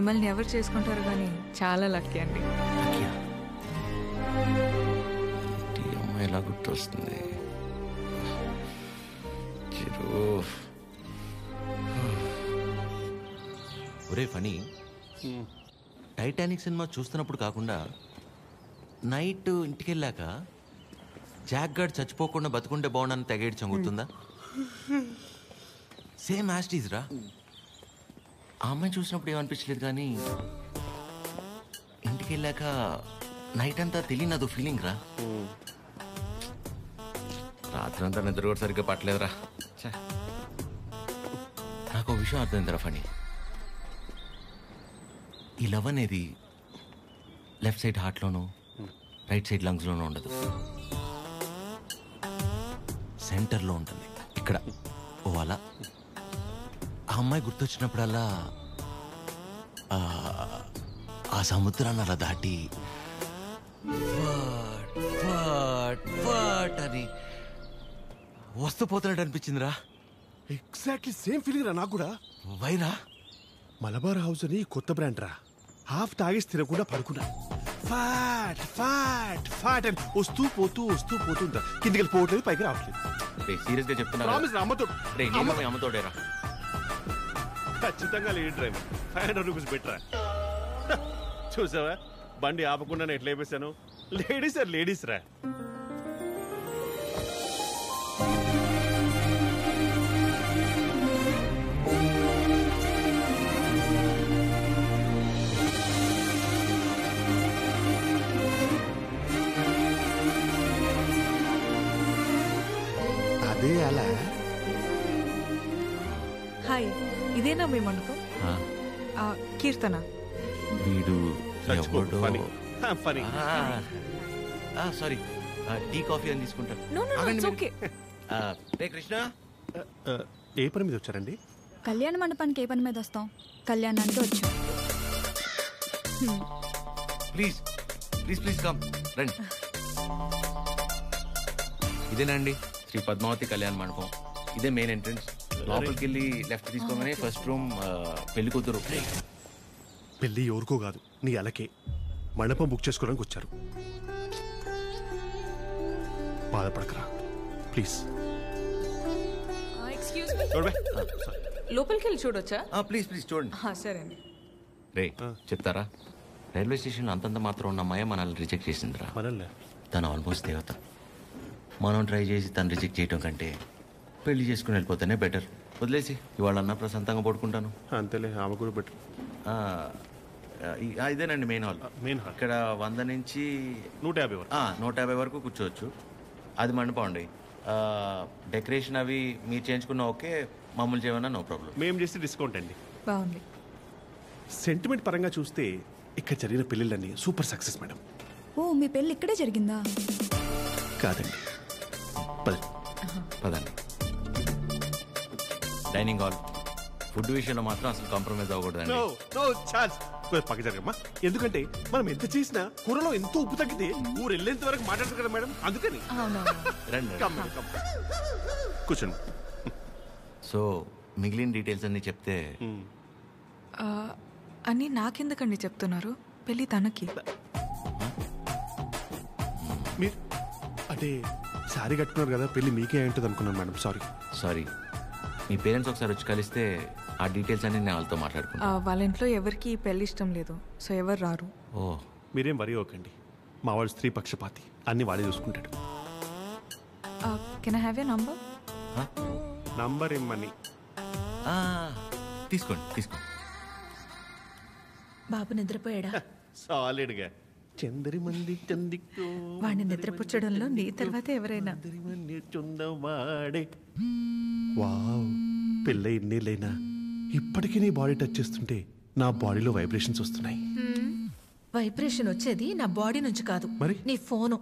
మిమ్మల్ని ఎవరు చేసుకుంటారు కానీ చాలా లక్కీ అండి. అమ్మాయి ఎలా గుర్తొస్తుంది. ఒరే ఫనీ, టైటానిక్ సినిమా చూస్తున్నప్పుడు కాకుండా నైట్ ఇంటికి వెళ్ళాక జాక్ గార్డ్ చచ్చిపోకుండా బతుకుంటే బాగుండని తెగేడి చంగుతుందా? సేమ్ యాస్టీజ్ రా. ఆ అమ్మాయి చూసినప్పుడు ఏమనిపించలేదు, కానీ ఇంటికి వెళ్ళాక నైట్ అంతా తెలియని అదో ఫీలింగ్ రా. రాత్రి అంతా నిద్ర కూడా సరిగ్గా పట్టలేదురా. నాకు విషయం అర్థమైందిరా ఫనీ. ఈ లవ్ అనేది లెఫ్ట్ సైడ్ హార్ట్లోనూ రైట్ సైడ్ లంగ్స్లోనూ ఉండదు, సెంటర్లో ఉంటుంది. ఇక్కడ ఓ అలా ఆ అమ్మాయి గుర్తొచ్చినప్పుడల్లా ఆ సముద్రాన్ని అలా దాటి అని వస్తూ పోతున్నట్టు అనిపించిందిరా. ఎగ్జాక్ట్లీ సేమ్ ఫీలింగ్ రా నాకు కూడా. వైరా మలబార్ హౌస్ అని కొత్త బ్రాండ్ రా. హాఫ్ తాగేసి తినకుండా పడుకున్నా. ఫాట్ ఫాట్ ఫాట్ అని వస్తూ పోతుంటా. కిందికి వెళ్ళిపోవట్లేదు, పైకి రావట్లేదు. సీరియస్ గా చెప్తున్నా, అమ్మతో అమ్మతోడేరా. ఖచ్చితంగా లేడీ డ్రైవర్. 500 రూపీస్ బెటరా. చూసావా బండి ఆపకుండా ఎట్లా అయిపోయాను. లేడీస్ రా. అదే అలా. హాయ్, ఇదేనా మీ మండపం? కీర్తన. వీడు ఫనీ. సారీ, టీ కాఫీ అని తీసుకుంటాను. No no it's okay. రే కృష్ణ, ఏ పని మీద వచ్చారండి? కళ్యాణ మండపానికి ఏ పని మీద వస్తాం? కళ్యాణానికి వచ్చాం. ప్లీజ్ ప్లీజ్ ప్లీజ్ కమ్, రండి. ఇదేనండి శ్రీ పద్మావతి కళ్యాణ మండపం. ఇదే మెయిన్ ఎంట్రన్స్. లోపలికి వెళ్ళి లెఫ్ట్ తీసుకోగానే ఫస్ట్ రూమ్ పెళ్లి కూతురు. పెళ్లి ఎవరికో కాదు, నీ అలకే. మండపం బుక్ చేసుకోవడానికి వచ్చారు. బాధపడకరా ప్లీజ్. ఎక్స్క్యూజ్ మీ, లోపలికి వెళ్ళి చూడొచ్చా? ప్లీజ్ ప్లీజ్ చూడండి. సరే అండి. రే చెప్తారా, రైల్వే స్టేషన్ అంతంత మాత్రం ఉన్న అమ్మాయి మనల్ని రిజెక్ట్ చేసిందిరా. మనల్ని తను ఆల్మోస్ట్ దేవత. మనం ట్రై చేసి తను రిజెక్ట్ చేయటం కంటే పెళ్లి చేసుకుని వెళ్ళిపోతేనే బెటర్. వదిలేసి ఇవాళన్నా ప్రశాంతంగా పడుకుంటాను. అంతేలే, ఆమె కూడా బెటర్. ఇదేనండి మెయిన్ హాల్. ఇక్కడ 100 నుంచి 150 వరకు 150 వరకు కూర్చోవచ్చు. అది మండపం అండి. డెకరేషన్ అవి మీరు చేయించుకున్న ఓకే, మామూలు చేయమన్నా నో ప్రాబ్లం. మేము చేస్తే డిస్కౌంట్ అండి. బాగుంది. సెంటిమెంట్ పరంగా చూస్తే ఇక్కడ జరిగిన పెళ్ళిళ్ళన్నీ సూపర్ సక్సెస్ మేడం. ఓ, మీ పెళ్ళి ఇక్కడే జరిగిందా? కాదండి, పదండి. Dining hall. ఫుడ్ విషయంలో మాత్రం అసలు కాంప్రమైజ్ అవ్వకూడదండి. పక్క జరగమ్మా. ఎందుకంటే మనం ఎంత చేసినా కూరలో ఎంతో ఉప్పు తగ్గితే ఊరు వెళ్ళేంత వరకు మాట్లాడతారు కదా మేడం, అందుకని. రండి కూర్చోండి. సో మిగిలిన డీటెయిల్స్ అన్ని చెప్తే. అన్నీ నాకెందుకండి చెప్తున్నారు? పెళ్ళి తనకి. మీరు అంటే సారీ కట్టుకున్నారు కదా, పెళ్ళి మీకే ఉంటుంది అనుకున్నాను మేడం. సారీ. మీ పేరెంట్స్ ఒకసారి వచ్చి కలిస్తే ఆ డీటెయిల్స్ అన్ని నేను వాళ్ళతో మాట్లాడుకున్నాను. వాళ్ళ ఇంట్లో ఎవరికి పెళ్లి ఇష్టం లేదు, సో ఎవరు రారు. ఓ, మీరేం వరి అవ్వకండి. మా వాడు స్త్రీ పక్షపాతి, అన్ని వాడే చూసుకుంటాడు. Can I have your number? Number ఇమ్మని. తీసుకోండి. బాబు నిద్రపోయాడా? సాలిడ్గా. చందరి మంది చందికో వాడిని నిద్రపుచ్చడంలో నీ తర్వాత ఎవరైనా. వావ్, పెళ్ళ ఇన్నేళ్ళైనా ఇప్పటికీ నీ బాడీ టచ్ చేస్తుంటే నా బాడీలో వైబ్రేషన్స్ వస్తున్నాయి. వైబ్రేషన్ వచ్చేది నా బాడీ నుంచి కాదు, మరి నీ ఫోను.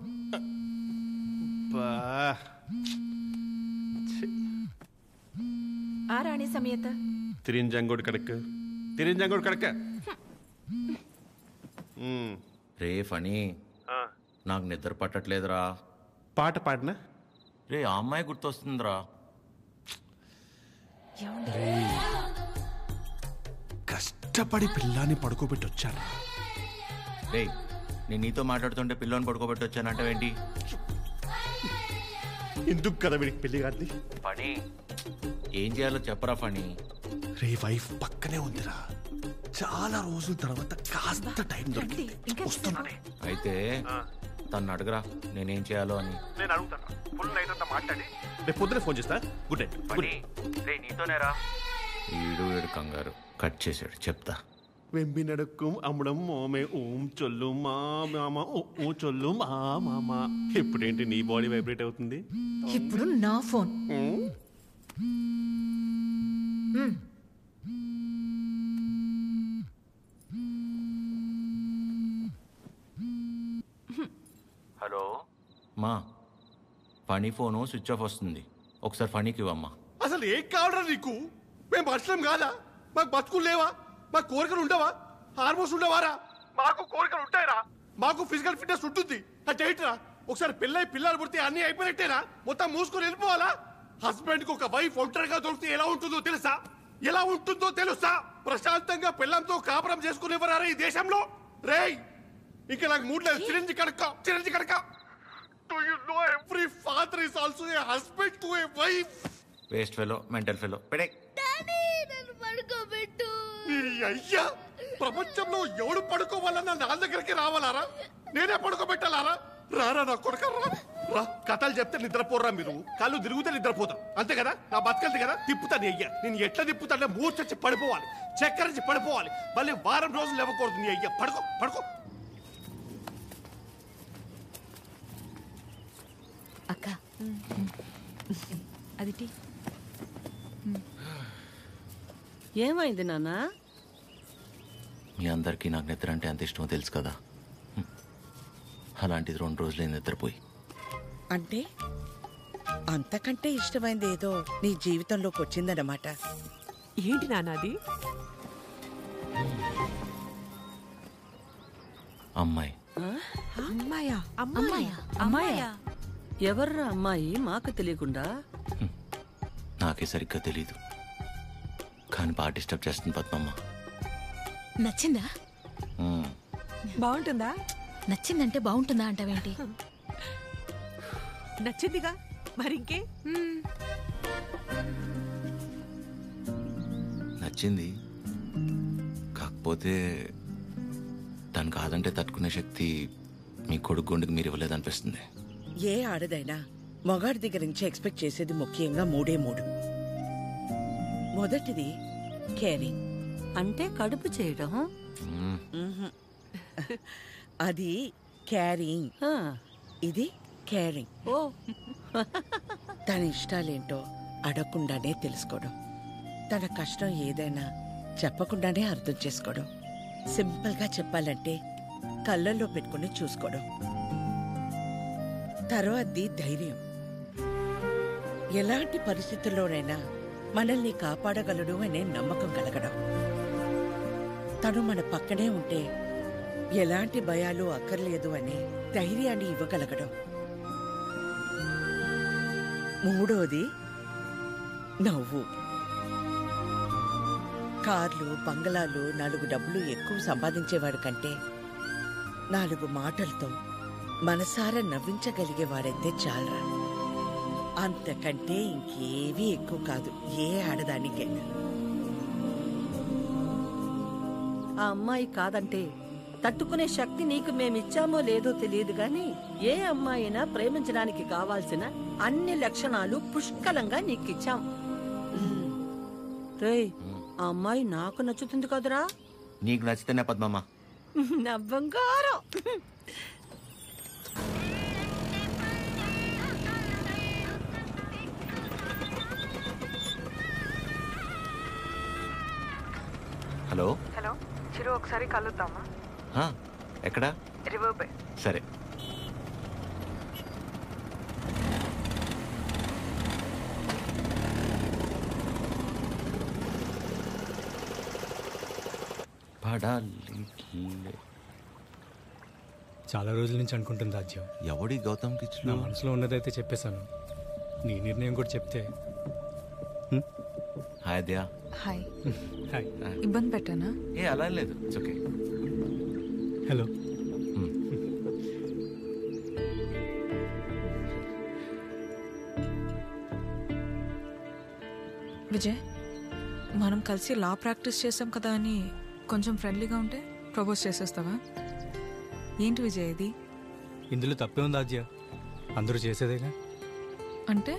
ఆ రాణి సమేత తిరింజంగోడు కడక. రే ఫనీ, నాకు నిద్ర పట్టట్లేదురా. పాట పాడినా రే ఆ అమ్మాయి గుర్తొస్తుందిరా. కష్టం కష్టపడి పిల్లాన్ని పడుకోబెట్టి వచ్చాను. రే, నేను నీతో మాట్లాడుతుంటే పిల్లని పడుకోబెట్టి వచ్చానంటావేంటి? ఎందుకు కదా వీడికి పెళ్లి కాదు? పని ఏం చేయాలో చెప్పరా ఫణి. రే వైఫ్ పక్కనే ఉందిరా, చాలా రోజుల తర్వాత కాస్త టైం దొరికింది, వస్తున్నానే. అయితే తను అడగరా నేనేం చేయాలో అని. నేను అడుగుతాను, ఫుల్ నైట్ అంతా మాట్లాడి రేపు పొద్దున ఫోన్ చేస్తా. Good night. నీతోనేరా. ఈడు కంగారు కట్ చేశాడు, చెప్తా. వెంబి నడకం అమ్మడం మోమే ఓం చొల్లు మా మామ ఓ చొల్లు మా మామ. ఇప్పుడేంటి నీ బాడీ వైబ్రేట్ అవుతుంది? ఇప్పుడు నా ఫోన్. హలో మా, ఫణి ఫోను స్విచ్ ఆఫ్ వస్తుంది, ఒకసారి ఫణికి ఇవ్వమ్మా. అసలు ఏం కావాలరా నీకు? మేము బతకడం కాదా? మాకు బతుకులు లేవా? మాకు కోరికలు ఉండవా? హార్మోన్స్ ఉండవారా? మాకు కోరికలు ఉంటాయిరా, మాకు ఫిజికల్ ఫిట్నెస్ ఉంటుంది. అంటే ఏంటిరా, ఒకసారి పిల్లలు పుడితే అన్ని అయిపోయినట్టేనా? మొత్తం మూసుకొని వెళ్ళిపోవాలా? హస్బెండ్ కి ఒక వైఫ్ ఒంటరిగా దొరికితే ఎలా ఉంటుందో తెలుసా? ఎలా ఉంటుందో తెలుసా? ప్రశాంతంగా పిల్లంతో కాపురం చేసుకునేవారా ఈ దేశంలో? రేయ్, ఇంకా నాకు మూడు లేదు. Chironji కడక. Do you know every father is also a husband to a wife? Waste fellow, mental fellow, పెడే. అయ్యా, ప్రపంచంలో ఎవడు పడుకోవాలన్నా నా దగ్గరికి రావాలారా? నేనే పడుకోబెట్టాలారా? రారా నా కొడుక, రా. కథలు చెప్తే నిద్రపోరా మీరు, కళ్ళు తిరుగుతే నిద్రపోతాం, అంతే కదా? నా బతకల్ది కదా, తిప్పుతాను. అయ్యా నేను ఎట్లా తిప్పుతానే మూర్చొచ్చి పడిపోవాలి, చక్కరించి పడిపోవాలి, మళ్ళీ వారం రోజులు ఇవ్వకూడదు. నీ అయ్యా పడుకో. అక్క అది టీ. ఏమైంది నాన్న? మీ అందరికీ నాకు నిద్ర అంటే అంత ఇష్టమో తెలుసు కదా. అలాంటిది 2 రోజులే నిద్రపోయి. అంటే అంతకంటే ఇష్టమైంది ఏదో నీ జీవితంలోకి వచ్చిందన్నమాట. ఏంటి నాన్నది? అమ్మాయి. అమ్మాయా? ఎవర్రా అమ్మాయి? మాకు తెలియకుండా. నాకే సరిగ్గా తెలీదు, కానీ బాగా డిస్టర్బ్ చేస్తుంది పద్మమ్మ. నచ్చిందా? బాగుంటుందా? నచ్చిందంటే బాగుంటుందా అంటావేంటి? నచ్చిందిగా, మరింకే? నచ్చింది, కాకపోతే తను కాదంటే తట్టుకునే శక్తి మీ కొడుకు గుండెకి మీరు ఇవ్వలేదనిపిస్తుంది. ఏ ఆడదైనా మగాడి దగ్గర నుంచి ఎక్స్పెక్ట్ చేసేది ముఖ్యంగా 3. మొదటిది కేరింగ్, అంటే కడుపు చేయడం. అది క్యారింగ్, ఇది కేరింగ్. తన ఇష్టాలేంటో అడగకుండానే తెలుసుకోవడం, తన కష్టం ఏదైనా చెప్పకుండానే అర్థం చేసుకోవడం, సింపుల్ గా చెప్పాలంటే కళ్ళల్లో పెట్టుకుని చూసుకోవడం. తర్వాతది ధైర్యం, ఎలాంటి పరిస్థితుల్లోనైనా మనల్ని కాపాడగలడు అనే నమ్మకం కలగడం. తను మన పక్కనే ఉంటే ఎలాంటి భయాలు అక్కర్లేదు అనే ధైర్యాన్ని ఇవ్వగలగడం. 3వది నవ్వు. కార్లు, బంగళాలు, 4 డబ్బులు ఎక్కువ సంపాదించేవాడు కంటే 4 మాటలతో మనసారా నవ్వించగలిగేవాడైతే చాలరా. అంతకంటే ఇంకేవీ ఎక్కువ కాదు ఏ ఆడదానికైనా. ఆ అమ్మాయి కాదంటే తట్టుకునే శక్తి నీకు మేమిచ్చామో లేదో తెలియదు గాని ఏ అమ్మాయినా ప్రేమించడానికి కావాల్సిన అన్ని లక్షణాలు పుష్కలంగా నీకిచ్చాం. రేయ్, ఆ అమ్మాయి నాకు నచ్చుతుంది కదరా? నీకు నచ్చితేనే పద్మమ్మ. నా బంగారం. హలో చిరు, ఒకసారి కలుద్దామా? ఎక్కడా? River bay. సరే. చాలా రోజుల నుంచి అనుకుంటుంది రాజ్యం. ఎవడి గౌతమ్ కిచ్లు? నా మనసులో ఉన్నదైతే చెప్పేశాను, నీ నిర్ణయం కూడా చెప్తే. హాయ్ అద్యా. Hi hi. ఇబ్బంది పెట్టానా? ఏ అలా లేదు, ఇట్స్ ఓకే. హలో. విజయ్, మనం కలిసి లా ప్రాక్టీస్ చేసాం కదా అని కొంచెం ఫ్రెండ్లీగా ఉంటే ప్రపోజ్ చేసేస్తావా? ఏంటి విజయ్ ఇది? ఇందులో తప్పే ఉంది ఆద్య, అందరూ చేసేదేగా. అంటే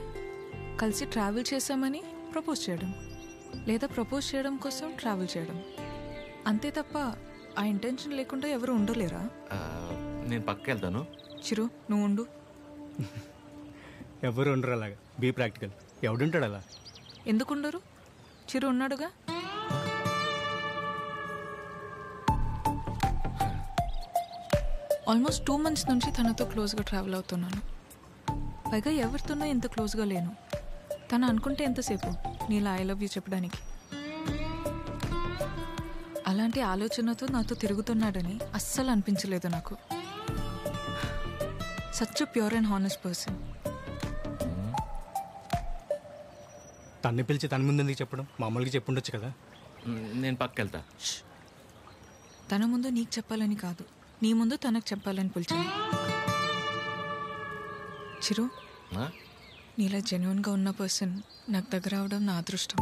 కలిసి ట్రావెల్ చేసామని ప్రపోజ్ చేయడం, లేదా ప్రపోజ్ చేయడం కోసం ట్రావెల్ చేయడం, అంతే తప్ప ఆ ఇంటెన్షన్ లేకుండా ఎవరు ఉండలేరా? నేను పక్కకి వెళ్తాను. చిరు, నువ్వు ఉండు. ఎవరు ఉండరు అలాగా, బీ ప్రాక్టికల్. ఎవడుంటాడు అలా? ఎందుకుండరు? చిరు ఉన్నాడుగా. ఆల్మోస్ట్ 2 months నుంచి తనతో క్లోజ్గా ట్రావెల్ అవుతున్నాను. పైగా ఎవరితోనో ఇంత క్లోజ్గా లేను. తను అనుకుంటే ఎంతసేపు నీలా ఐ లవ్ యూ చెప్పడానికి. అలాంటి ఆలోచనతో నాతో తిరుగుతున్నాడని అస్సలు అనిపించలేదు నాకు. Such pure and honest person. తన్ని పిలిచి తన ముందు ఎందుకు చెప్పడం? మామూలుగా చెప్పుండొచ్చు కదా. నేను పక్కకి వెళ్తా. తన ముందు నీకు చెప్పాలని కాదు, నీ ముందు తనకు చెప్పాలని పిలిచాను. చిరు, నీలా జెన్యున్గా ఉన్న పర్సన్ నాకు దగ్గర అవడం నా అదృష్టం.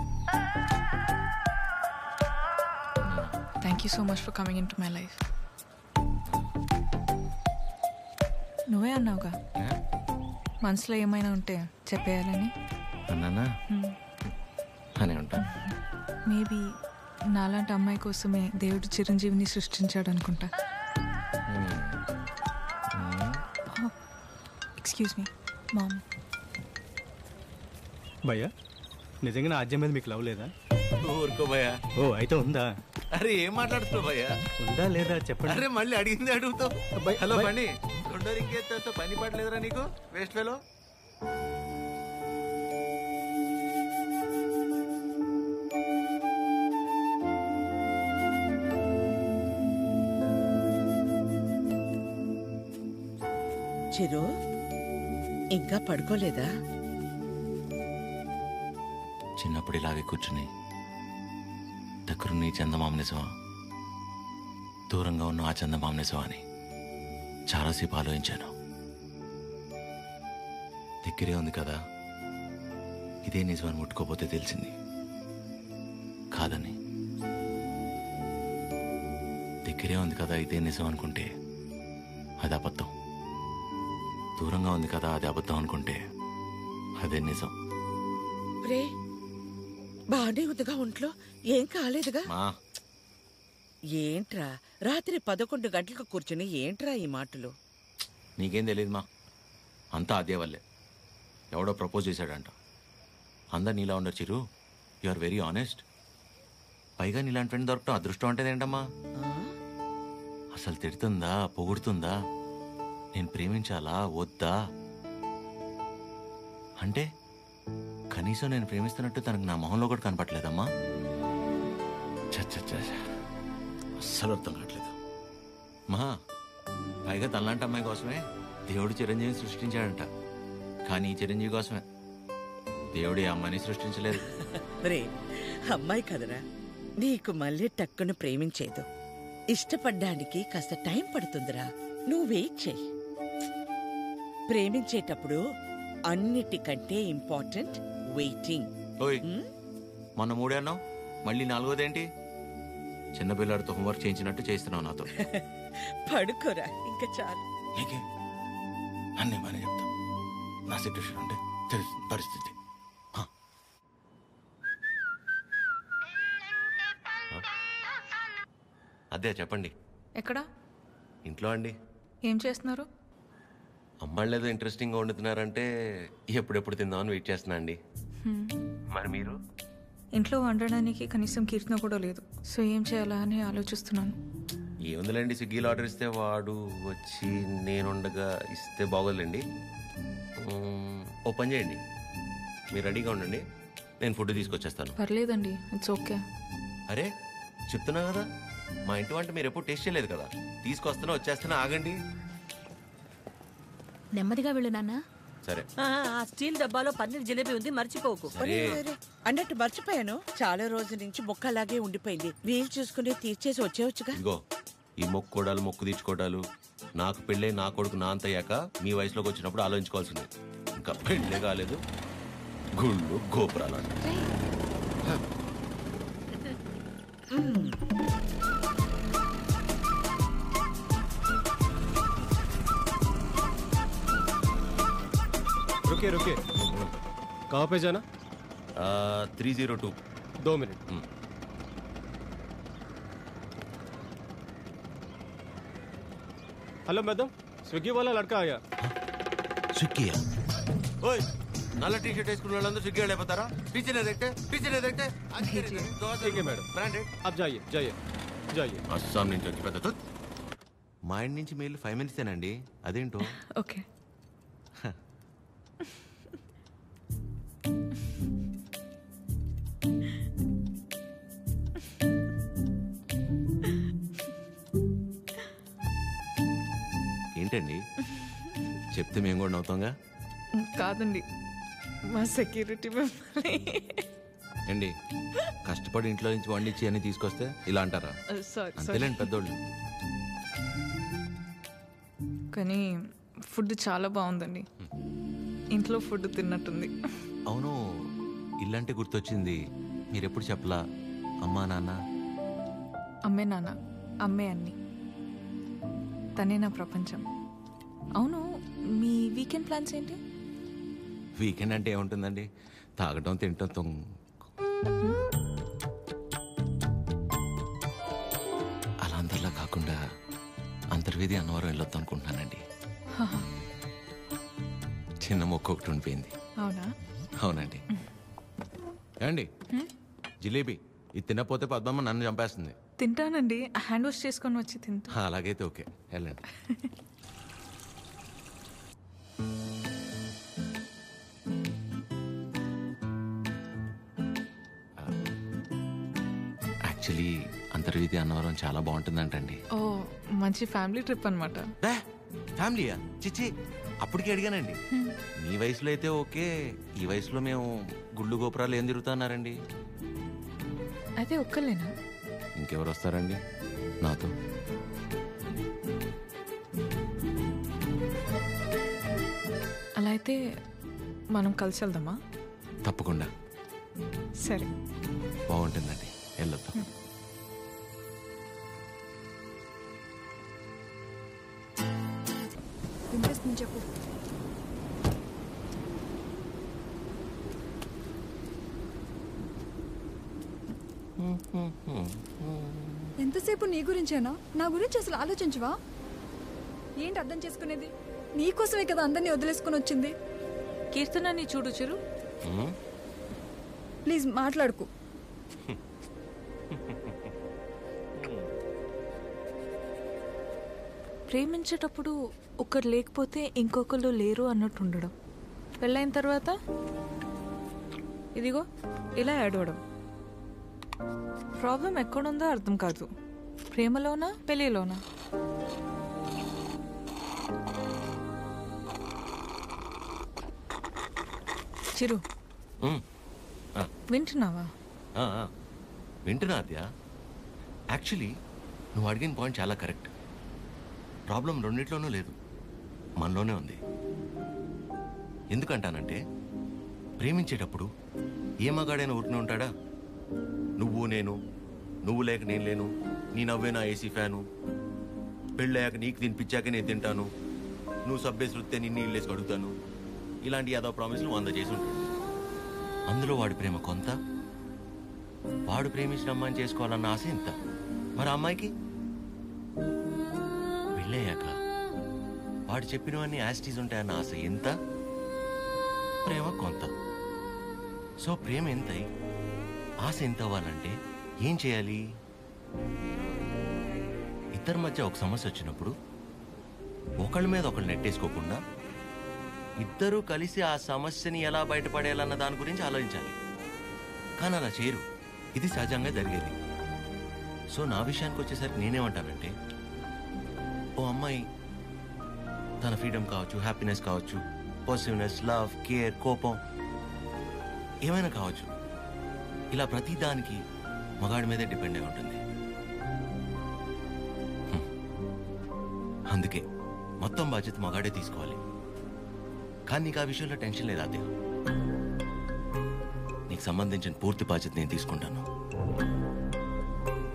Thank you so much for coming in to my life. నువ్వే అన్నావుగా మనసులో ఏమైనా ఉంటే చెప్పేయాలని. అన్నానా అనే ఉంటా. మేబీ నాలాంటి అమ్మాయి కోసమే దేవుడు చిరంజీవిని సృష్టించాడు అనుకుంటా. Excuse me ma'am. భయ్యా, నిజంగా నా ఆద్యం మీద మీకు లవ్ లేదా? ఊరుకో భయ్యా. ఓ అయితే ఉందా? అరే ఏం మాట్లాడుతున్నావు భయ్యా? ఉందా లేదా చెప్పండి. అరే మళ్ళీ అడిగింది అడుగుతావు. భయ్- హలో భయ్- బండి, రెండోరు ఇంకేతో పని పడలేదురా నీకు? Waste fellow. చిరు, ఇంకా పడుకోలేదా? చిన్నప్పుడు ఇలాగే కూర్చుని దగ్గరున్న ఈ చందమామ నిజమా, దూరంగా ఉన్న ఆ చందమామ నిజమా అని చాలాసేపు ఆలోచించాను. దగ్గరే ఉంది కదా, ఇదే నిజమని ముట్టుకోపోతే తెలిసింది కాదని. దగ్గరే ఉంది కదా ఇదే నిజం అనుకుంటే అది అబద్ధం. దూరంగా ఉంది కదా అది అబద్ధం అనుకుంటే అదే నిజం. రే, బానే ఉందిగా ఒంట్లో? ఏం కాలేదుగా? మా ఏంట్రా రాత్రి 11 గంటలకు కూర్చుని ఏంట్రా ఈ మాటలు? నీకేం తెలియదు మా, అంతా అదే వల్లే. ఎవడో ప్రపోజ్ చేశాడంట. అందరు నీలా ఉండరు చిరు, యు ఆర్ వెరీ ఆనెస్ట్. పైగా నీలాంటి ఫ్రెండ్ దొరకటం అదృష్టం అంటే ఏంటమ్మా? అసలు తిడుతుందా, పొగుడుతుందా, నేను ప్రేమించాలా వద్దా అంటే కనీసం నేను ప్రేమిస్తున్నట్టు తనకు నా మొహంలో కూడా కనపట్లేదమ్మా. చచ్చ అస్సలు అర్థం కావట్లేదు మా. పైగా తనలాంటి అమ్మాయి కోసమే దేవుడు చిరంజీవిని సృష్టించాడంట. కానీ ఈ చిరంజీవి కోసమే దేవుడు ఈ అమ్మాయిని సృష్టించలేదు. రే, అమ్మాయి కదరా, నీకు మళ్ళీ టక్కును ప్రేమించేదు. ఇష్టపడ్డానికి కాస్త టైం పడుతుందిరా, నువ్వు వెయిట్ చెయ్యి. ప్రేమించేటప్పుడు అన్నిటికంటే ఇంపార్టెంట్ వెయిటింగ్. ఓయ్, మొన్న 3 అన్నావు, మళ్ళీ 4వదేంటి? చిన్నపిల్లాడితో హోంవర్క్ చేయించినట్టు చేస్తున్నావు నాతో. పడుకోరా, ఇంకా చాలు. నీకే అన్నీ బాగానే చెప్తా. నా సిట్యుయేషన్ అంటే తెలుస్తుంది పరిస్థితి. అదే చెప్పండి. ఎక్కడా? ఇంట్లో అండి. ఏం చేస్తున్నారు? అమ్మాళ్ళు ఏదో ఇంట్రెస్టింగ్గా వండుతున్నారంటే ఎప్పుడెప్పుడు తిందామని వెయిట్ చేస్తున్నా అండి. మరి మీరు? ఇంట్లో వండడానికి కనీసం కీర్తన కూడా లేదు, సో ఏం చేయాలా అని ఆలోచిస్తున్నాను. ఏముందిలేండి, స్విగ్గీలో ఆర్డర్ ఇస్తే వాడు వచ్చి నేనుండగా ఇస్తే బాగోదులేండి. ఓ పని చేయండి, మీరు రెడీగా ఉండండి, నేను ఫుడ్ తీసుకొచ్చేస్తాను. పర్లేదండి, ఇట్స్ ఓకే. అరే చెప్తున్నా కదా, మా ఇంటి వంట మీరు ఎప్పుడు టేస్ట్ చేయలేదు కదా, తీసుకొస్తున్నా వచ్చేస్తున్నా, ఆగండి. నెమ్మదిగా వెళ్ళు నాన్న. సరే ఆ స్టీల్ డబ్బాలో పన్నీర్ జిలేబీ ఉంది, మర్చిపోకు. సరే అన్నట్టు మర్చిపోయాను, చాలా రోజుల నుంచి మొక్క అలాగే ఉండిపోయింది. వీలు చూసుకుని తీర్చేసి వచ్చేవచ్చుగా. ఇదిగో ఈ మొక్కుకోడాలు మొక్కు తీర్చుకోవడాలు నాకు పెళ్ళే నా కొడుకు నా అంతయ్యాక మీ వయసులోకి వచ్చినప్పుడు ఆలోచించుకోవాల్సింది. ఇంకా పెళ్ళే కాలేదు, గుళ్ళు గోపురాలు అంట. रुके रुके कहाँ पे जाना? 302. 2 मिनट. हेलो मैडम, स्विगी वाला लड़का आया. స్విగ్గీయా? ఓయ్ నల్ల టీ షర్ట్ వేసుకున్న వాళ్ళందరూ స్విగ్గీ వాళ్ళు అయిపోతారా? టీచర్ ఎదెక్టే ठीक है मैडम, బ్రాండెడ్. आप जाइए जाइए जाइए. అస్సాం నుంచి వచ్చి పెద్ద తుత్. మా ఇంటి నుంచి మెయిల్ 5 మినిట్సేనండి, అదేంటో. ఓకే. ఏంటండి చెప్తే మేము కూడా నవ్వుతాంగా. కాదండి, మా సెక్యూరిటీ మిమ్మల్ని. ఏంటి కష్టపడి ఇంట్లో నుంచి వండించి అన్ని తీసుకొస్తే ఇలా అంటారా? సారీ అంతేలేండి పెద్దోళ్ళు. కానీ ఫుడ్ చాలా బాగుందండి, ఇంట్లో ఫుడ్ తిన్నట్టుంది. అవును, ఇల్లంటే గుర్తొచ్చింది. మీరెప్పుడు చెప్పలా అమ్మా నాన్న? అమ్మే నాన్న, అమ్మే అన్ని, తనే నా ప్రపంచం. అవును, మీ వీకెండ్ ప్లాన్స్ ఏంటి? వీకెండ్ అంటే ఏముంటుందండి, తాగటం తినటం అలా అందరిలా కాకుండా అంతర్వేది అన్నవరం వెళ్ళొద్దాం అనుకుంటున్నానండి. చిన్న మొక్క ఒకటి ఉండిపోయింది. అవునా? అవునండి. ఏమండి జిలేబీ ఇది తినకపోతే పద్మమ్మ నన్ను చంపేస్తుంది. తింటానండి, హ్యాండ్ వాష్ చేసుకొని వచ్చి తింటా. అలాగైతే ఓకే, వెళ్ళండి. యాక్చువల్లీ అంతర్వేది అన్నవరం చాలా బాగుంటుందంటండి. ఓ, మంచి ఫ్యామిలీ ట్రిప్ అనమాట. ఫ్యామిలీయా? చిచ్చి, అప్పటికే అడిగానండి. మీ వయసులో అయితే ఓకే, ఈ వయసులో మేము గుళ్ళు గోపురాలు ఏం తిరుగుతున్నారండి. అయితే ఒక్కలేనా? ఇంకెవరు వస్తారండి నాతో? అలా అయితే మనం కలిసి వెళ్దామా? తప్పకుండా. సరే, బాగుంటుందండి, వెళ్ళొద్దాం. చెప్పు. ఎంతసేపు నీ గురించేనా? నా గురించి అసలు ఆలోచించవా? ఏంటి అర్థం చేసుకునేది? నీకోసమే కదా అందరినీ వదిలేసుకుని వచ్చింది. కీర్తనాన్ని చూడు చిరు. ప్లీజ్ మాట్లాడుకు. ప్రేమించేటప్పుడు ఒకరు లేకపోతే ఇంకొకరు లేరు అన్నట్టు ఉండడం, పెళ్ళైన తర్వాత ఇదిగో ఇలా ఏడవడం. ప్రాబ్లం ఎక్కడుందో అర్థం కాదు, ప్రేమలోనా పెళ్ళిలోనా? చిరు, వింటున్నావా? వింటున్నా అద్యా. యాక్చువల్లీ నువ్వు అడిగిన పాయింట్ చాలా కరెక్ట్. ప్రాబ్లం రెండిట్లోనూ లేదు, మనలోనే ఉంది. ఎందుకంటానంటే ప్రేమించేటప్పుడు ఏ మగాడైనా ఊరినే ఉంటాడా? నువ్వు నేను, నువ్వు లేక నేను లేను, నీ నవ్వే నా ఏసీ ఫ్యాను, పెళ్ళయ్యాక నీకు తినిపించాక నేను తింటాను, నువ్వు సబ్బేసి వృత్తే నిన్ను ఇల్లేసి కడుగుతాను, ఇలాంటి యాదవ ప్రామిస్లు 100 చేసి ఉంటాడు. అందులో వాడి ప్రేమ కొంత, వాడు ప్రేమించిన అమ్మాయిని చేసుకోవాలన్న ఆశ ఇంత. మరి అమ్మాయికి పెళ్ళయ్యాక వాడు చెప్పినవన్నీ యాస్టీస్ ఉంటాయన్న ఆశ ఎంత, ప్రేమ కొంత. సో ప్రేమ ఎంతై ఆశ ఎంత అవ్వాలంటే ఏం చేయాలి? ఇద్దరి మధ్య ఒక సమస్య వచ్చినప్పుడు ఒకళ్ళ మీద ఒకళ్ళు నెట్టేసుకోకుండా ఇద్దరూ కలిసి ఆ సమస్యని ఎలా బయటపడేయాలన్న దాని గురించి ఆలోచించాలి. కానీ అలా చేయరు, ఇది సహజంగా జరిగేది. సో నా విషయానికి వచ్చేసరికి నేనేమంటానంటే, ఓ అమ్మాయి తన ఫ్రీడమ్ కావచ్చు, హ్యాపీనెస్ కావచ్చు, పాజిటివ్నెస్, లవ్, కేర్, కోపం ఏమైనా కావచ్చు. ఇలా ప్రతి దానికి మగాడి మీదే డిపెండ్ అయి ఉంటుంది. అందుకే మొత్తం బాధ్యత మగాడే తీసుకోవాలి. కానీ నీకు ఆ విషయంలో టెన్షన్ లేదా అదే? నీకు సంబంధించిన పూర్తి బాధ్యత నేను తీసుకుంటాను.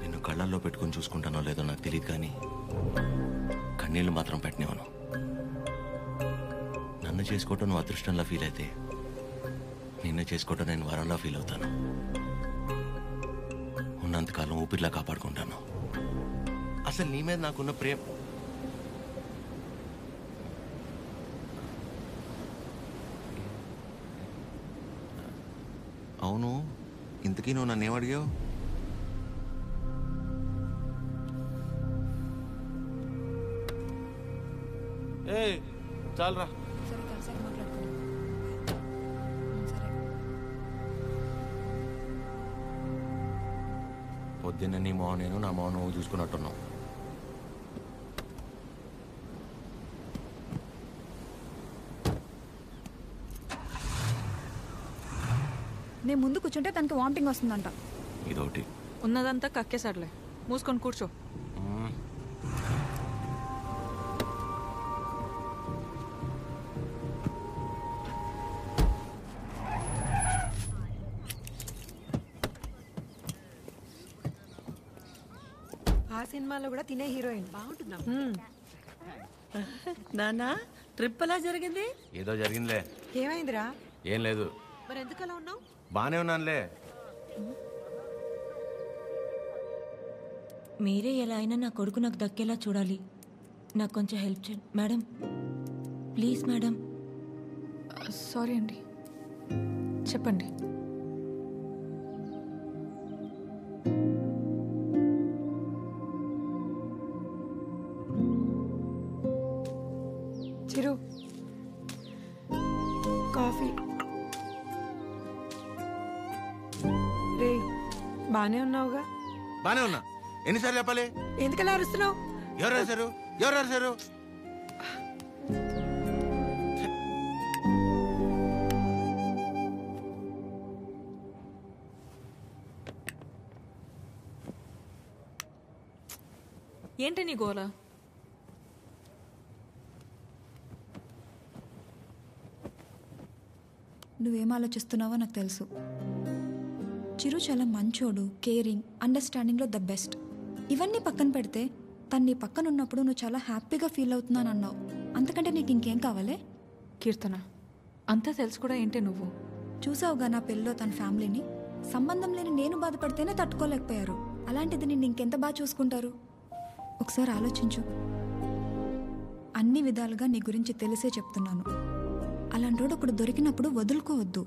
నిన్ను కళ్ళల్లో పెట్టుకుని చూసుకుంటానో లేదో నాకు తెలియదు, కానీ కన్నీళ్లు మాత్రం పెట్టనివ్వను. నన్ను చేసుకోవటం నువ్వు అదృష్టంలా ఫీల్ అయితే, నిన్ను చేసుకోవటం నేను వరంలా ఫీల్ అవుతాను. ఉన్నంతకాలం ఊపిరిలా కాపాడుకుంటాను. అసలు నీ మీద నాకున్న ప్రేమ అవును. ఇంతకీ నువ్వు నన్ను ఏమడిగావు? చాలరా. సరే కలిసాక మాట్లాడుకుందాం. సరే. పొద్దున్న నీ మొహం నేను, నా మొహం నువ్వు చూసుకున్నట్టున్నావు. నేను ముందు కూర్చుంటే తనకి వామిటింగ్ వస్తుందంట. ఇదొకటి. ఉన్నదంతా కక్కేసాడులే, మూసుకొని కూర్చో. ఆ సినిమాలో కూడా తినే హీరోయిన్ బాగుంటుందా? నానా ట్రిప్ ఎలా జరిగింది? ఏదో జరిగిందిలే. ఏమైందిరా? ఏం లేదు. మరి ఎందుకు అలా ఉన్నావు? బానే ఉన్నానులే. మీరే ఎలా అయినా నా కొడుకు నాకు దక్కేలా చూడాలి. నాకు కొంచెం హెల్ప్ చేయండి మేడం, ప్లీజ్ మేడం. సారీ అండి, చెప్పండి. చిరు, కాఫీ. రే, బానే ఉన్నావుగా? బానే ఉన్నా. ఎన్నిసార్లు చెప్పాలి? ఎందుకలా అరుస్తున్నావు? ఎవరు రాశారు? ఎవరు రాశారు? ఏంటి నీ గోల? నువ్వేం ఆలోచిస్తున్నావో నాకు తెలుసు. చిరు చాలా మంచోడు, కేరింగ్, అండర్స్టాండింగ్లో ద బెస్ట్. ఇవన్నీ పక్కన పెడితే తను నీ పక్కన ఉన్నప్పుడు నువ్వు చాలా హ్యాపీగా ఫీల్ అవుతున్నాను అన్నావు. అంతకంటే నీకు ఇంకేం కావాలి? కీర్తన, అంతా తెలుసు కూడా ఏంటి నువ్వు? చూసావుగా నా పెళ్ళిలో తన ఫ్యామిలీని. సంబంధం లేని నేను బాధపడితేనే తట్టుకోలేకపోయారు. అలాంటిది నిన్ను ఇంకెంత బాగా చూసుకుంటారు? ఒకసారి ఆలోచించు. అన్ని విధాలుగా నీ గురించి తెలిసే చెప్తున్నాను. అలాంటోడు ఒకడు దొరికినప్పుడు వదులుకోవద్దు.